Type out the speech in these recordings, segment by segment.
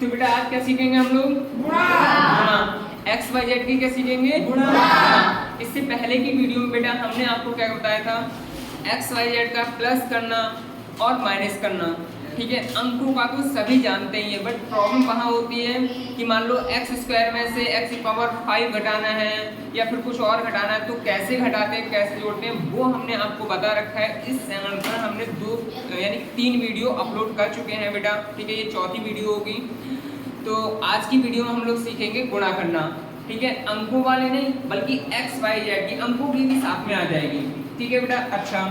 तो बेटा आज क्या सीखेंगे हम लोग? गुणा। एक्स वाई जेड की क्या सीखेंगे? गुणा। इससे पहले की वीडियो में बेटा हमने आपको क्या बताया था? एक्स वाई जेड का प्लस करना और माइनस करना, ठीक है। अंकों का तो सभी जानते ही हैं, बट प्रॉब्लम कहाँ होती है कि मान लो एक्स स्क्वायर में से एक्स की पावर 5 घटाना है या फिर कुछ और घटाना है, तो कैसे घटाते हैं, कैसे जोड़ते हैं, वो हमने आपको बता रखा है। इस चैनल पर हमने 2 यानी 3 वीडियो अपलोड कर चुके हैं बेटा, ठीक है। ये चौथी वीडियो होगी। तो आज की वीडियो में हम लोग सीखेंगे गुणा करना, ठीक है। अंकों वाले नहीं बल्कि एक्स वाई जेड की अंकों की भी साथ में आ जाएगी, ठीक है बेटा। अच्छा,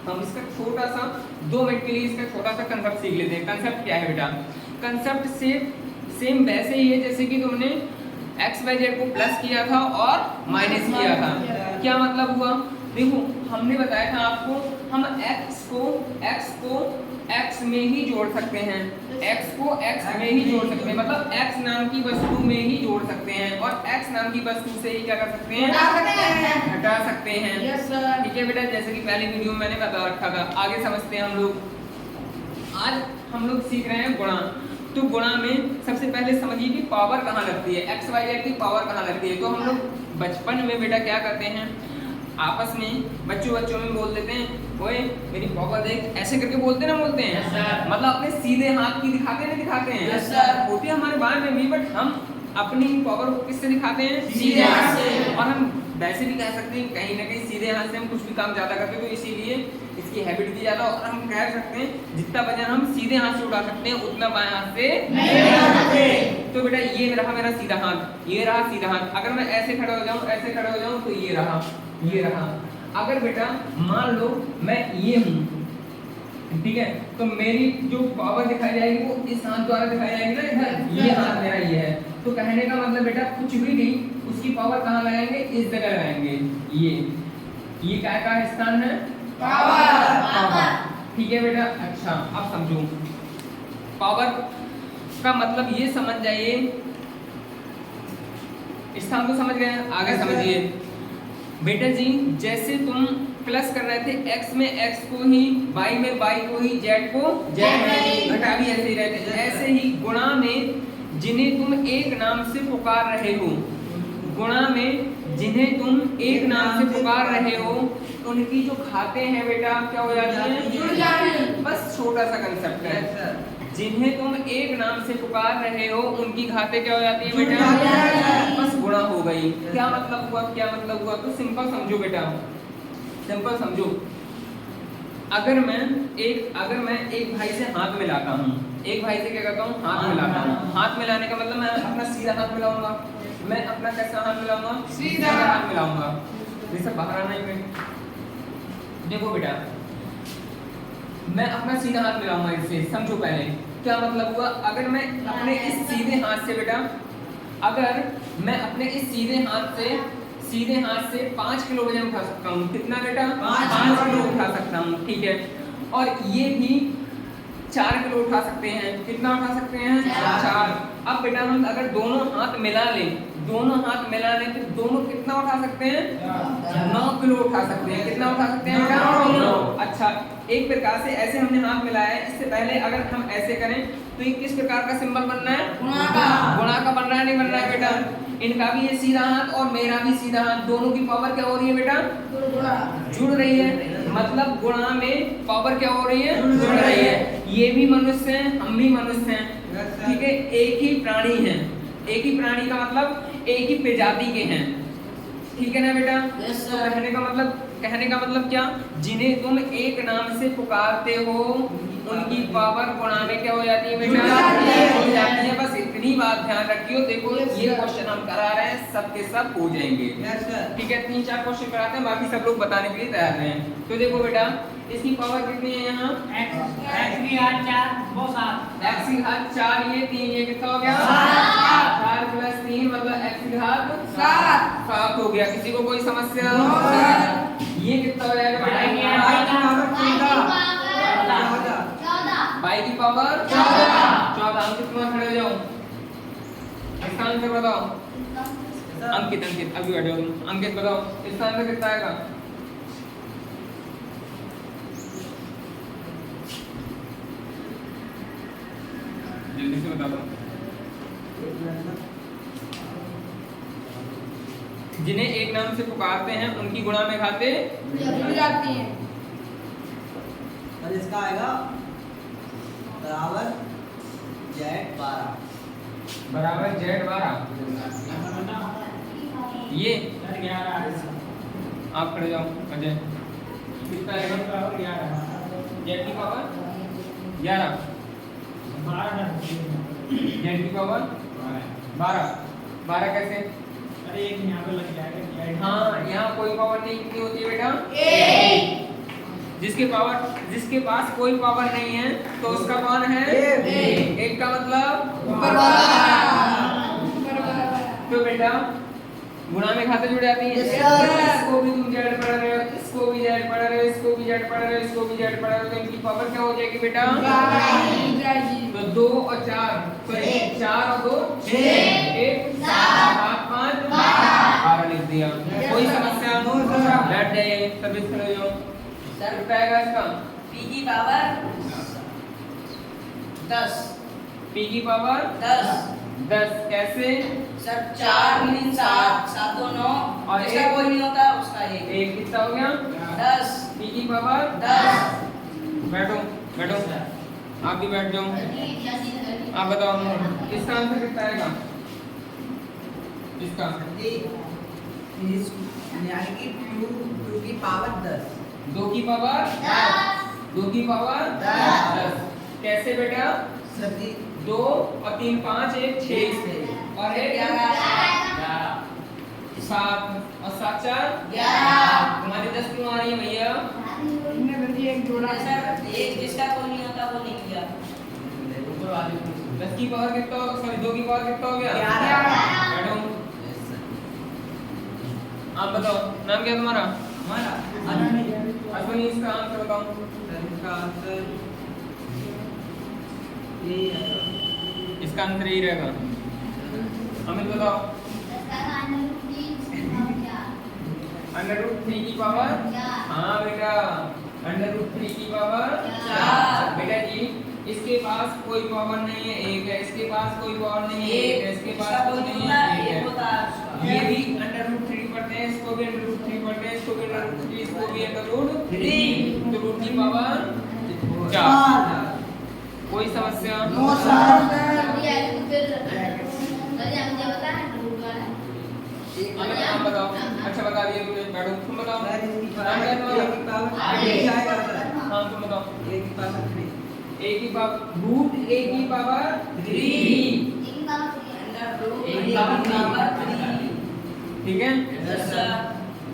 हम इसका छोटा सा 2 मिनट के लिए इसका छोटा सा कंसेप्ट सीख लेते हैं। कंसेप्ट क्या है बेटा? कंसेप्ट से सेम वैसे ही है जैसे कि तुमने एक्स वाई जेड को प्लस किया था और माइनस किया था। क्या मतलब हुआ? देखो हमने बताया था आपको, हम x को x में ही जोड़ सकते हैं, x को x में ही जोड़ सकते हैं, मतलब x नाम की वस्तु में ही जोड़ सकते हैं और x नाम की वस्तु से ही क्या कर सकते हैं? हटा सकते हैं। Yes sir. ठीक है बेटा, जैसे कि पहले वीडियो में मैंने बता रखा था। आगे समझते हैं हम लोग। आज हम लोग सीख रहे हैं गुणा। तो गुणा में सबसे पहले समझिए कि पावर कहाँ लगती है, एक्स वाई जेड की पावर कहाँ लगती है। तो हम लोग बचपन में बेटा क्या करते हैं, आपस में बच्चों में बोल देते हैं, ओए मेरी पावर देख, ऐसे करके बोलते ना बोलते हैं। yes, मतलब अपने सीधे हाथ की दिखाते ना दिखाते हैं। yes, होती है हमारे बाल में भी, बट हम अपनी पावर को किससे दिखाते हैं? सीधे हाथ से। और हम वैसे भी कह सकते हैं कहीं ना कहीं सीधे हाथ से हम कुछ भी काम ज्यादा करते हैं, तो इसीलिए इसकी हैबिट भी ज्यादा। और हम कह सकते हैं जितना वजन हम सीधे हाथ से उठा सकते हैं उतना बाएं हाथ से नहीं उठा सकते। तो बेटा ये रहा मेरा सीधा हाथ, ये रहा सीधा हाथ। अगर मैं ऐसे खड़ा हो जाऊं, ऐसे खड़ा हो जाऊं, तो ये रहा, ये रहा। अगर बेटा मान लो मैं ये हूं, ठीक है, तो मेरी जो पावर दिखाई जाएगी वो इस हाथ द्वारा दिखाई जाएगी ना, इधर ये हाथ मेरा ये है। तो कहने का मतलब बेटा कुछ भी नहीं, उसकी पावर कहाँ लगाएंगे? इस जगह लगाएंगे। ये क्या का स्थान है? पावर। ठीक है बेटा। अच्छा अब समझो, पावर का मतलब ये समझ जाइए, स्थान को समझ गए, आगे समझिए बेटा जी। जैसे तुम प्लस कर रहे थे x में x को ही, y में y को ही, z को z में, घटा भी ऐसे ही रहते। ऐसे ही गुणा में जिन्हें तुम एक नाम से पुकार रहे हो, गुणा में जिन्हें तुम एक नाम से पुकार रहे हो, उनकी जो खाते हैं बेटा क्या हो जाती हैं? जुड़ जाती। बस छोटा सा कंसेप्ट है। जिन्हें तुम एक नाम से पुकार रहे हो उनकी घाते क्या हो जाती है बेटा? बस गुणा हो गई। क्या मतलब हुआ, क्या मतलब हुआ? तो सिंपल समझो बेटा, सिंपल समझो। अगर मैं एक भाई से हाथ मिलाता हूँ, एक भाई से क्या करता हूँ? हाथ मिलाता हूँ। हाथ मिलाने का मतलब मैं अपना सीधा हाथ मिलाऊंगा, मैं अपना कैसा हाथ मिलाऊंगा? सीधा हाथ मिलाऊंगा। जैसे बाहर आना ही, देखो बेटा मैं अपना सीधा हाथ मिलाऊंगा इससे। समझो पहले क्या मतलब हुआ। अगर मैं अपने इस सीधे हाथ से बेटा, अगर मैं अपने इस सीधे हाथ से 5 किलो वजन उठा सकता हूँ। कितना बेटा? 5 किलो उठा सकता हूँ, ठीक है। और ये भी 4 किलो उठा सकते हैं। कितना उठा सकते हैं? 4। अब बेटा हम अगर दोनों हाथ मिला लें तो दोनों कितना उठा सकते हैं? 9 किलो उठा सकते हैं। कितना उठा सकते हैं बेटा? 9। अच्छा, एक प्रकार से ऐसे हमने हाथ मिलाया है। इससे पहले अगर हम ऐसे करें तो ये किस प्रकार का सिंबल बनना है? गुणा का बन रहा है, नहीं बन रहा है बेटा? इनका भी ये सीधा हाथ और मेरा भी सीधा हाथ, दोनों की पावर क्या हो रही है बेटा? जुड़ रही है। मतलब गुणा में पावर क्या हो रही है? जुड़ रही है। ये भी मनुष्य हैं, हम भी मनुष्य हैं, ठीक है। एक ही प्राणी है, एक ही प्राणी का मतलब एक ही प्रजाति के हैं, ठीक है ना बेटा? तो कहने का मतलब क्या? जिन्हें तुम एक नाम से पुकारते हो उनकी पावर गुणा में क्या हो जाती है बेटा? हो जाती है। बस इतनी बात ध्यान रखियो। देखो ये क्वेश्चन हम करा रहे हैं, सब के सब हो जाएंगे, ठीक है। 3-4 क्वेश्चन कराते हैं, बाकी सब लोग बताने के लिए तैयार हैं। तो देखो बेटा इसकी पावर कितनी है यहाँ? x की घात 4 वो 7। x की घात 4, ये 3, ये कितना हो गया? 4 प्लस 3 मतलब x की घात 7 हो गया। किसी को कोई समस्या? ये कितना हो जाएगा बेटा? y की पावर 14। अंकित में खड़े हो जाओ, इसका आंसर बताओ। अंकित अभी बैठो। अंकित बताओ इसका आंसर कितना आएगा? जल्दी से बता दो। जिन्हें एक नाम से पुकारते हैं उनकी गुणा में घाते जुड़ जाती हैं। और इसका आएगा बराबर Z12 बराबर Z12। ये आप खड़े जाओ अजय, कितना आएगा? Z की पावर 11, Z की पावर 12। 12 कैसे? अरे एक यहाँ पे लग जाएगा। हाँ, यहाँ कोई पावर नहीं, कितनी होती है बेटा? एक। जिसके पास कोई पावर नहीं है तो उसका कौन है? एक का मतलब ऊपर वाला। तो बेटा गुणा में खाते जुड़ जाती हैं। Yes, sir. इसको भी तुम जेड पढ़ रहे हो, इसको भी जेड पढ़ रहे हो, इसको भी जेड पढ़ रहे हो, इसको भी जेड पढ़ रहे हो, तो इनकी पावर क्या हो जाएगी बेटा? तो 2 और 4, सॉरी 4 और 2 6, 1 7 5 12 लिख दिया। कोई समस्या? बैठ जाइए, सभी खड़े हो जाओ। सर कितना आएगा इसका? P की पावर 10, P की पावर 10 कैसे? सर 4 3 7 7 2 9 और जिसका एक? कोई नहीं होता उसका एक एक कितना हो गया? 10 P की पावर 10 बैठो बैठो, आप भी बैठ जाओ। आप बताओ इसका आंसर कितना आएगा? इसका यानी कि 2 की पावर 10 2 की पावर 2 की पावर 10 कैसे बेटा? सभी 2 और 3 5 1 6 और 1 7 और 7 4 तुम्हारी 10 क्यों आ रही है भैया? एक जोड़ा सर एक जिसका कोई नहीं होता वो नहीं किया 10 की पावर कितना? सॉरी 2 की पावर कितना हो गया? 11। बैठो, आप बताओ नाम क्या है तुम्हारा? हमारा अश्विनी, इसका आंसर बताओ। इसका आंसर इसका आंसर यही रहेगा। अमित बताओ। √3 की पावर, हाँ बेटा √3 की पावर 4। बेटा जी इसके पास कोई पावर नहीं है, एक है। इसके पास कोई पावर नहीं है, एक है। इसके पास कोई नहीं है, एक होता है। है ये भी √3 पढ़ते हैं, इसको भी √3 पढ़ते हैं, इसको भी √3, इसको भी √3, तो रूट की पावर 4। कोई समस्या? नो अमित आप बताओ। अच्छा बता दिए तुमने, बैठो तुम बताओ। सर इसकी नाम क्या है तुम्हारा? की पावर 8 आएगा सर। हाँ तुम बताओ। A की पावर 3 A की पावर √A की पावर 3, ठीक है?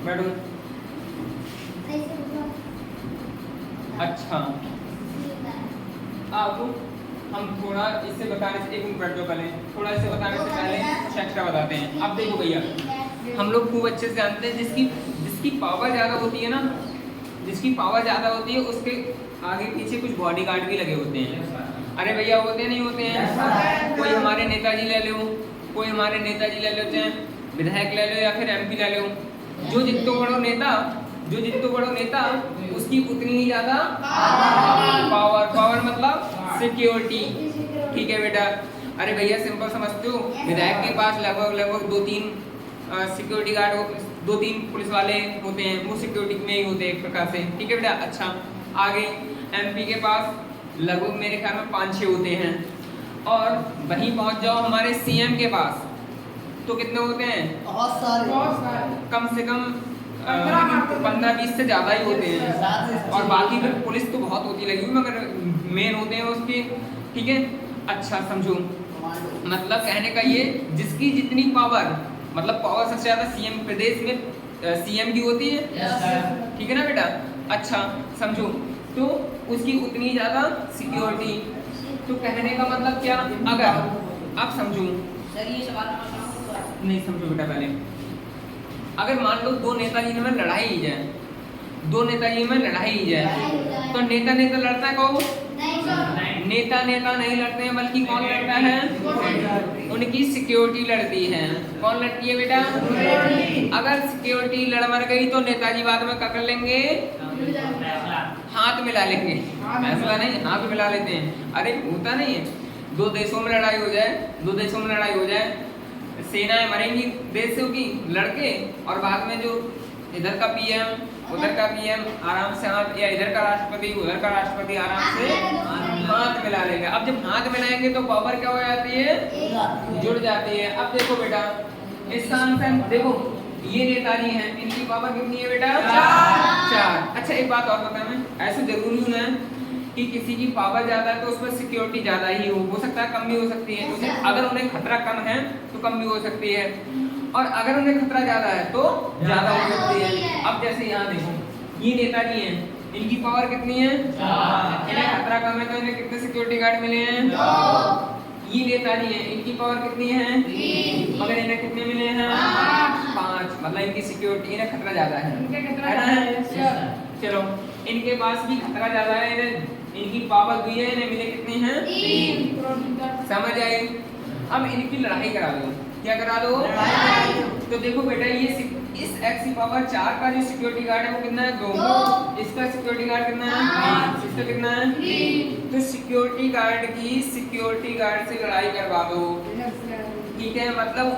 बैठो। अच्छा अब हम थोड़ा इससे बताने से, एक मिनट बैठ जाओ पहले, थोड़ा इससे बताने से पहले कुछ एक्स्ट्रा बताते हैं। अब देखो भैया, हम लोग खूब अच्छे से जानते हैं जिसकी पावर ज़्यादा होती है ना, जिसकी पावर ज़्यादा होती है उसके आगे पीछे कुछ बॉडीगार्ड भी लगे होते हैं। अरे भैया होते नहीं होते हैं? कोई हमारे नेताजी ले लो, कोई हमारे नेताजी ले लो, चाहे विधायक ले लो या फिर MP ले लो। जो जितने बड़ो नेता उसकी उतनी ही ज़्यादा पावर मतलब सिक्योरिटी, ठीक है बेटा? अरे भैया सिंपल समझते हो, विधायक के पास लगभग 2-3 सिक्योरिटी गार्ड, 2-3 पुलिस वाले होते हैं, वो सिक्योरिटी में ही होते हैं एक प्रकार से, ठीक है बेटा? अच्छा आगे MP के पास लगभग मेरे ख्याल में 5-6 होते हैं, और वहीं पहुंच जाओ हमारे CM के पास तो कितने होते हैं? बहुत सारे कम से कम 15-20 से ज़्यादा ही होते हैं, और बाकी फिर पुलिस तो बहुत होती लगी हुई मगर मेन होते हैं उसके, ठीक है? अच्छा समझो, मतलब कहने का ये, जिसकी जितनी पावर, मतलब पावर सबसे ज़्यादा CM प्रदेश में CM की होती है, ठीक है ना बेटा? अच्छा समझो, तो उसकी उतनी ज़्यादा सिक्योरिटी। तो कहने का मतलब क्या, अगर आप समझो, सर ये सवाल नहीं समझो बेटा पहले, अगर मान लो दो नेताजी में लड़ाई ही जाए, तो नेता लड़ता है कौन? नेता नहीं लड़ते हैं, बल्कि कौन लड़ता है? उनकी सिक्योरिटी लड़ती है। कौन लड़ती है बेटा? अगर सिक्योरिटी लड़ मर गई तो नेताजी बाद में क्या कर लेंगे? हाथ मिला लेंगे। फैसला नहीं, हाथ मिला लेते हैं। अरे होता नहीं है, दो देशों में लड़ाई हो जाए, सेनाएं मरेंगी देशों की लड़के, और बाद में जो इधर का पीएम उधर का पीएम आराम से हाथ, या इधर का राष्ट्रपति उधर का राष्ट्रपति आराम से हाथ मिला लेंगे। अब जब हाथ मिलाएंगे तो पावर क्या हो जाती है, जुड़ जाती है। अब देखो बेटा इसका आंसर देखो, ये नेताजी हैं, इनकी पावर कितनी है बेटा, 4। अच्छा एक बात और बता, मैं ऐसे जरूरी हूँ ना कि किसी की पावर ज्यादा है तो उस पर सिक्योरिटी ज्यादा ही हो सकता है, कम भी हो सकती है। तो अगर उन्हें खतरा कम है तो कम भी हो सकती है, और अगर उन्हें खतरा ज्यादा है तो ज्यादा हो सकती है। अब जैसे यहाँ देखो, ये नेताजी हैं, इनकी पावर कितनी है, इन्हें खतरा कम है तो इन्हें कितने सिक्योरिटी गार्ड मिले हैं, 2। ये नेताजी हैं, इनकी पावर कितनी है, 3, मगर इन्हें कितने मिले हैं, 5। मतलब इनकी सिक्योरिटी, इन्हें खतरा ज्यादा है। चलो इनके पास भी खतरा ज्यादा है, इनकी पावर 2 है, इन्हें मिले कितने हैं, 3। समझ आए। अब इनकी लड़ाई करा दो, क्या करा दो, तो देखो बेटा ये इस x की पावर 4 का जो सिक्योरिटी गार्ड है वो कितना है, 2। इसका सिक्योरिटी गार्ड कितना है, 5। इसका कितना है, 3। तो सिक्योरिटी गार्ड से लड़ाई करवा दो, ठीक है। मतलब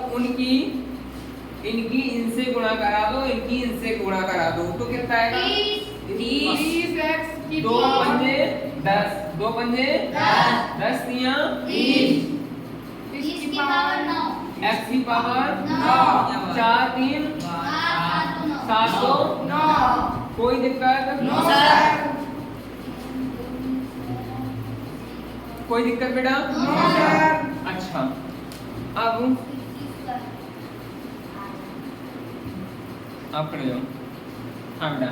इनकी इनसे गुणा करा दो, इनकी इनसे गुणा करा दो, तो कितना आएगा, 30। 2 पंजे 10, 2 पंजे 10, 3 इसकी पावर 9, x की पावर 9, 4 3 7 2 9। कोई दिक्कत, नो सर। कोई दिक्कत बेटा, अच्छा अब आप खड़े जाओ। हाँ बेटा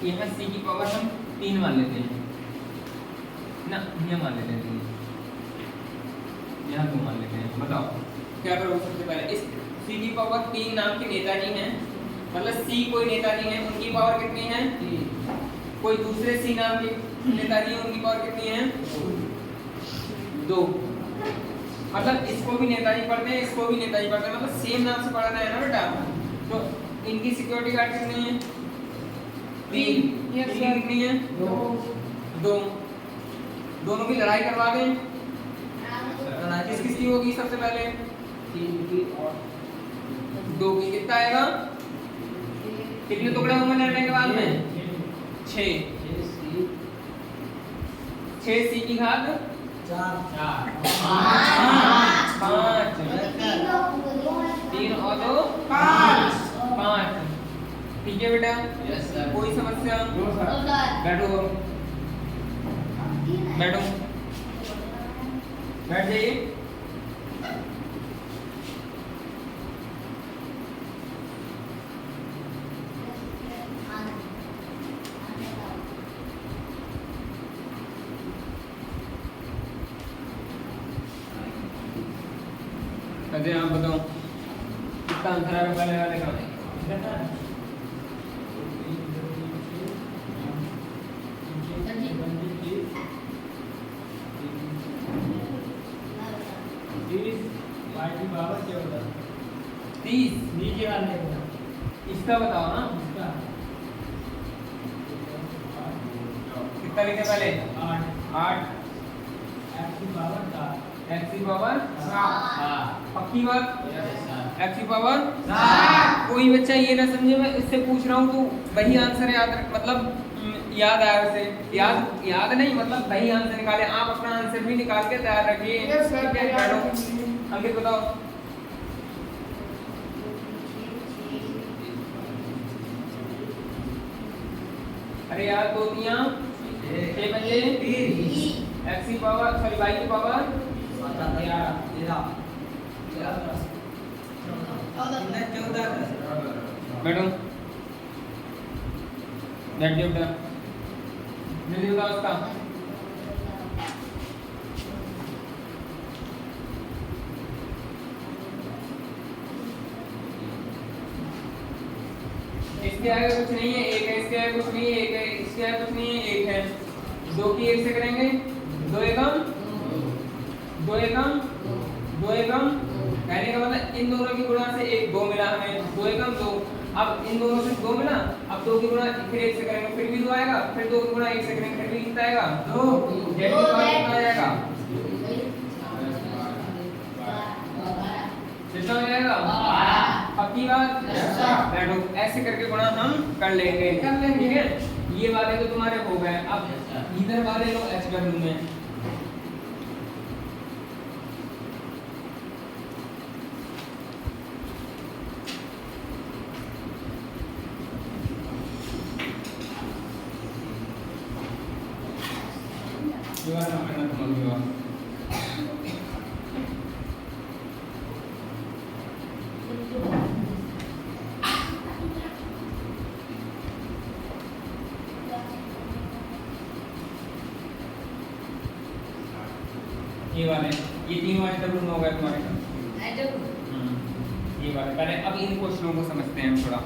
यहाँ c की पावर हम 3 मान लेते हैं ना, ये मान लेते हैं, यहाँ 2 मान लेते हैं। बताओ क्या करोगे सबसे पहले, इस c की पावर 3 नाम के नेताजी हैं, मतलब c कोई नेताजी हैं, उनकी पावर कितनी है, 3। कोई दूसरे c नाम के नेताजी हैं, उनकी पावर कितनी है, 2। मतलब इसको भी नेताजी पढ़ते हैं, इसको भी नेताजी पढ़ते हैं, मतलब सेम नाम से पढ़ना है ना बेटा। तो इनकी सिक्योरिटी गार्ड कितनी है, 3। इनकी कितनी है, 2। दोनों की लड़ाई करवा दें, किस किसकी होगी सबसे पहले, 3 की और 2 की। कितना आएगा, कितने टुकड़े होंगे लड़ने के बाद में, 6। 6 c की घात 4 5 3 और 2 5। ठीक है बेटा, यस सर। कोई समस्या, नो सर। बैठो बैठो बैठ जाइए। अजय आप बताओ कितना आंसर आएगा पहले वाले का, y की पावर क्या होता है, 30। नीचे वाले का इसका बताओ ना, इसका कितना लिखे पहले, 8। x की पावर 4। x की पावर 7। पक्की बात, यस सर। x की पावर 7। कोई बच्चा ये ना समझे मैं इससे पूछ रहा हूँ तो वही आंसर याद रख, मतलब याद आया उसे, याद नहीं, मतलब वही आंसर निकाले। आप अपना आंसर भी निकाल के तैयार रखिए, ठीक है। बैठो अंकित बताओ, अरे यार 2 3 6 बजे 30। x की पावर सॉरी y की पावर 13 बैठो बैठ जाओ बेटा, जल्दी बताओ उसका। इसके आगे कुछ नहीं है, 1 है, इसके आगे कुछ नहीं है, 1 है, इसके आगे कुछ नहीं है, 1 है। 2 की 1 से करेंगे, 2 एकम 2 एकम 2 एकम, कहने का मतलब इन दोनों की गुणा से 1 2 मिला हमें, 2 एकम 2। अब इन दोनों से 2 मिला, अब 2 की गुणा फिर 1 से करेंगे फिर भी 2 आएगा, फिर 2 की गुणा 1 से करेंगे फिर भी कितना आएगा 2, z की पावर कितना आ जाएगा, कितना हो जाएगा, पक्की बात। बैठो, ऐसे करके गुणा हम कर लेंगे, ठीक है। ये वाले तो तुम्हारे हो गए, अब इधर वाले लो HW में। ये वाला हम करना समझ ये वाले, ये तीनों HW हो गए तुम्हारे का। ये वाले पहले, अब इन क्वेश्चनों को समझते हैं हम थोड़ा।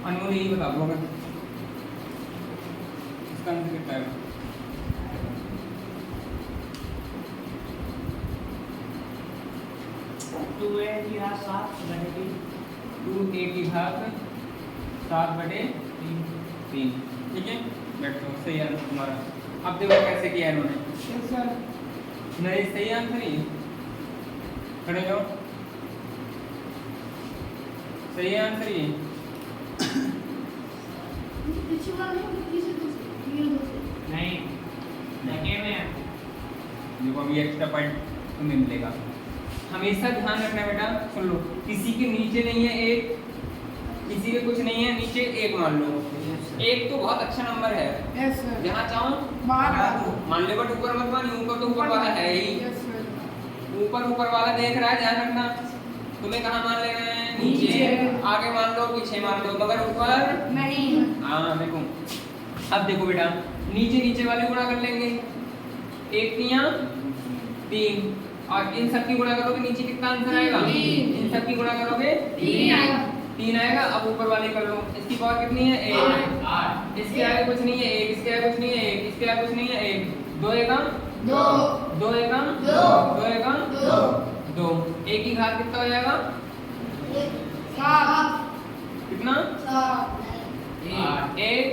अनमोल यही बता दो अगर इसका आंसर कितना है। 2a की घात 7 बटे 2a की घात 7/3, ठीक है। बैठो, सही आंसर तुम्हारा। अब देखो कैसे किया है इन्होंने। नहीं सही आंसर ही खड़े जाओ, सही आंसर ही नहीं लगे में देखो अभी एक्स्ट्रा पॉइंट तुम्हें मिलेगा। हमेशा ध्यान रखना बेटा, सुन लो, किसी के नीचे नहीं है 1, किसी के कुछ नहीं है नीचे 1 मान लो। 1 तो बहुत अच्छा नंबर है, जहाँ चाहो मान ले, बट ऊपर मत मान, ऊपर तो ऊपर वाला है ही, ऊपर वाला देख रहा है, ध्यान रखना। तुम्हें कहाँ मान ले रहे हैं, नीचे, आगे मान लो पीछे मान लो, मगर ऊपर नहीं। हाँ देखो, अब देखो बेटा, नीचे वाले गुणा कर लेंगे, 1 3 3, और इन सब की गुणा करोगे नीचे कितना आंसर आएगा, इन सब की गुणा करोगे 3 आएगा। अब ऊपर वाले कर लो, इसकी पावर कितनी है 1, इसके आगे कुछ नहीं है 1, इसके आगे कुछ नहीं है 1, इसके आगे कुछ नहीं है 1, 2 एकम 2 एकम 2 एकम 2, 1 की घात कितना हो जाएगा, कितना 1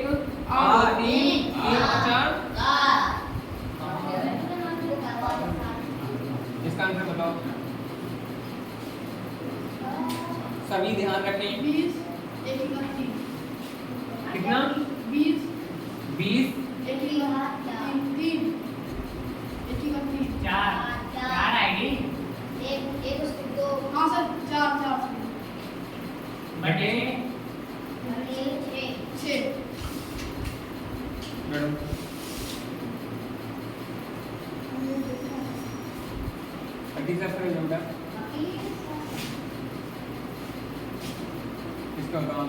और 3 4, इसका आंसर बताओ, सभी ध्यान रखें। 20 कितना 20 20 चार आएगी बटे मैडम इसका बताओ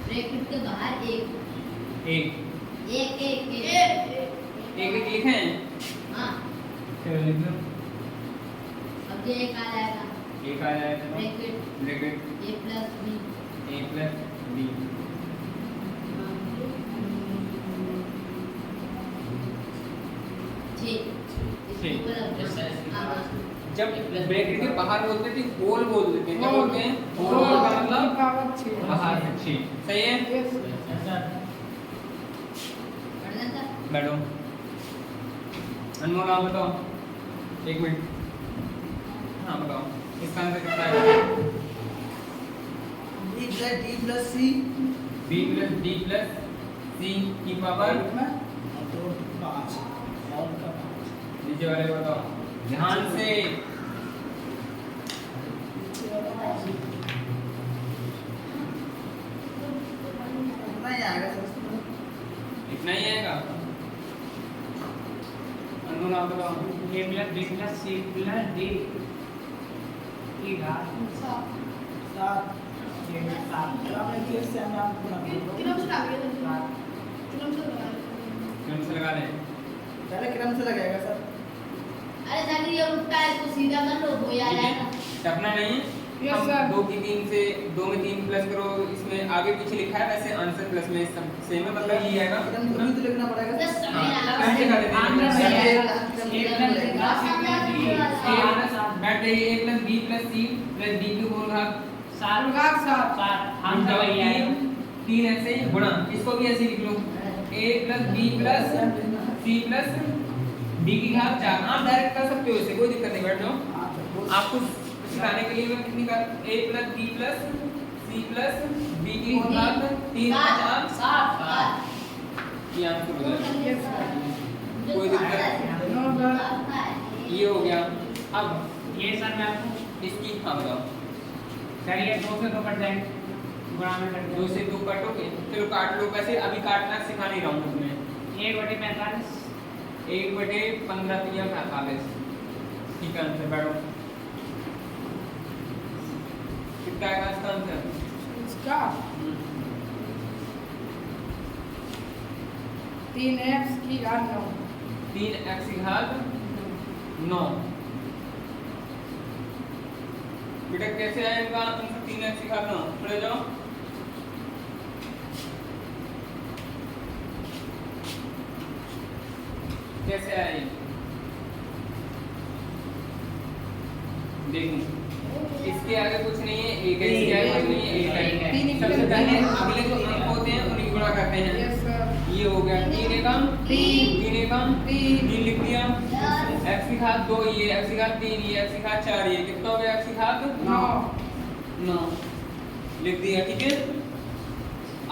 ब्रैकेट के बाहर एक लिखे हैं। हाँ, चलो लिख लो, अब ये एक आ जाएगा एक आ जाएगा bracket bracket a plus b a plus b, जब ब्रैकेट के बाहर बोलते थे होल बोल देते हैं, क्या बोलते हैं, होल का मतलब बाहर से 6, सही है। बैठो, अनमोल आप बताओ, 1 मिनट, हाँ बताओ इसका आंसर कितना है, b plus d plus c b plus d plus c की पावर 5 नीचे वाले को बताओ ध्यान से, नहीं आएगा सर, इतना ही आएगा। अनमोल आप बताओ, a plus b plus c plus d की घात 7 ये 7 आपने फिर से हम आपको क्रम से लगा ले, पहले क्रम से लगाएगा सर। अरे जाकर ये उठता है तो सीधा कर लो, हो ठीक है। जाएगा। टपना नहीं है। Yes, हम sir. 2 की 3 से 2 में 3 प्लस करो, इसमें आगे पीछे लिखा है वैसे आंसर प्लस में सब सेम है, मतलब ये आएगा। एकदम खुद ही लिखना पड़ेगा। बस समय हाँ, लगा। कैसे कर देते हैं? आंध्र बैठ भैया। जाइए। एक प्लस एक प्लस सी बैठ जाइए, a plus b plus c plus d की होल घात सात गुणा सात। सात हम तो भैया है। 3 ऐसे ही गुणा, इसको भी ऐसे ही लिख लो, a plus b plus c plus d की घात 4। आप डायरेक्ट कर सकते हो इसे, कोई दिक्कत नहीं, बैठ जाओ। आपको सिखाने के लिए मैं कितनी कर a plus b plus c plus d की होल घात 3 4 सात। ये आंसर हो जाएगा। Yes, sir. कोई दिक्कत नहीं। No, sir. ये हो गया। अब ये सर मैं आपको इसकी हाँ बताओ, सर ये 2 से 2 कट जाएंगे, गुणा में कट 2 से 2 काटोगे, चलो काट लो। वैसे अभी काटना सिखा नहीं रहा हूँ तुम्हें। 1/45 1/15 3 45। ठीक है, आंसर बैठो। कितना आएगा इसका आंसर? इसका 3x की घात 9। 3x की घात 9। बेटा कैसे आएगा आंसर 3x की घात 9? पढ़े जाओ। कैसे आए? देखो इसके आगे कुछ नहीं है, एक है, इसके आगे कुछ नहीं है, एक है। सबसे पहले अगले जो अंक होते हैं उन्हीं को गुणा करते हैं। Yes, sir. ये हो गया 3 एकम 3 एकम 3 लिख दिया। x की घात 2, ये x की घात 3, ये x की घात 4, ये कितना हो गया x की घात 9। 9 लिख दिया। ठीक है,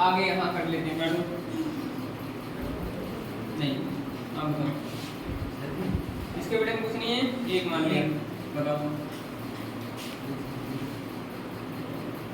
आगे यहाँ कर लेते हैं मैडम। नहीं अब इसके बेटे में कुछ नहीं है, एक मान लिया, बताओ।